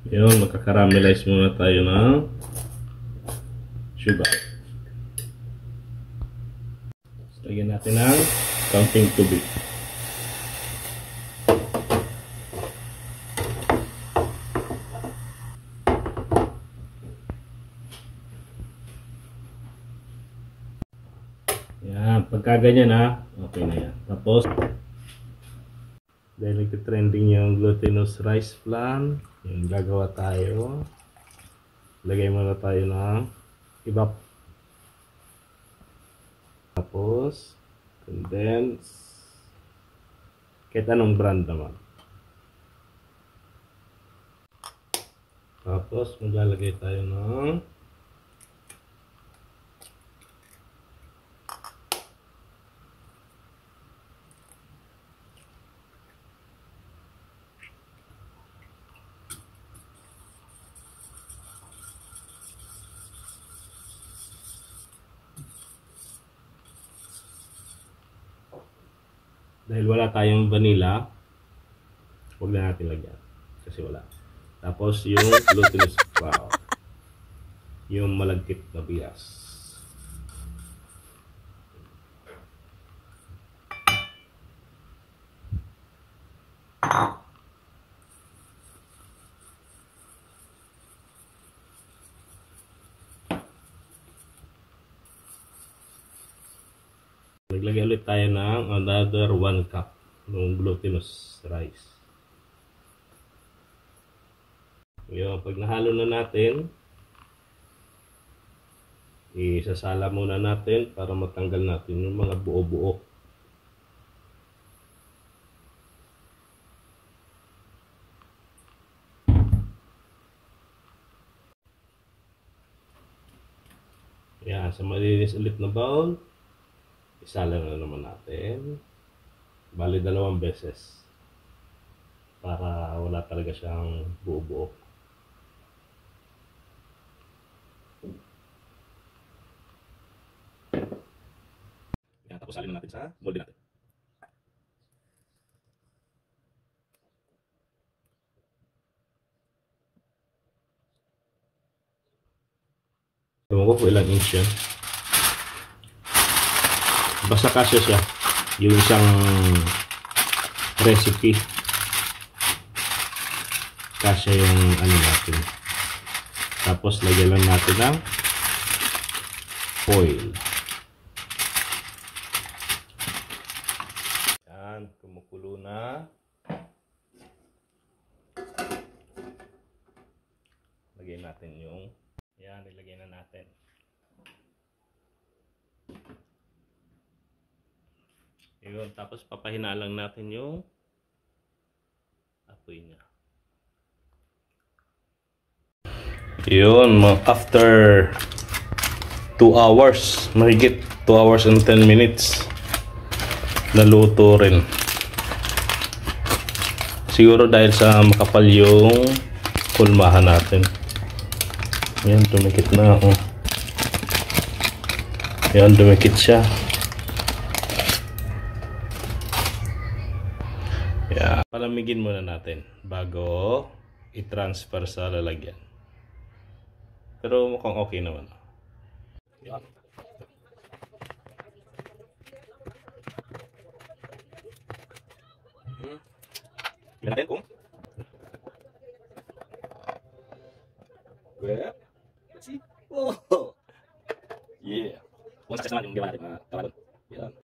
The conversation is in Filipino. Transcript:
Yun, magkakaramelize muna tayo ng sugar. So, lagyan natin ng kaunting tubig. Yan, pagka ganyan ha, okay na yan. Tapos, dahil nagtitrending yung glutinous rice flan, yung gagawa tayo. Lagay muna tayo ng iba. Tapos, condense. Kahit anong brand naman. Tapos, maglalagay tayo ng dahil wala tayong vanilla, huwag na natin lagyan kasi wala. Tapos yung glutinous flour, yung malagkit na bias. Naglagay ulit tayo ng another 1 cup ng glutinous rice. Yung pag nahalo na natin, isasala muna natin para matanggal natin yung mga buo-buo. Yan, sa malinis ulit na bowl, isala na naman natin. Bali 2 beses para wala talaga siyang buo-buo. Yan, tapos salin na natin sa molde natin. Ewan ko kung ilang inch yan. Basta kasya siya. Yung isang recipe. Kasya yung ano natin. Tapos lagyan lang natin ng foil. Yan, kumukulo na. Lagyan natin yung yan, ilagay na natin. Yun, tapos papahina lang natin yung apoy niya. Yun, after 2 hours, mahigit 2 hours and 10 minutes, naluto rin. Siguro dahil sa makapal yung kulmahan natin. Yan, dumikit na ako. Yan, dumikit siya. Yan. Palamigin muna natin bago i-transfer sa lalagyan. Pero mukhang okay naman. Yan. Tignan natin kung well, let's see. Oh. Yeah. Kung success naman yung gawa natin mga kabalon. Yan.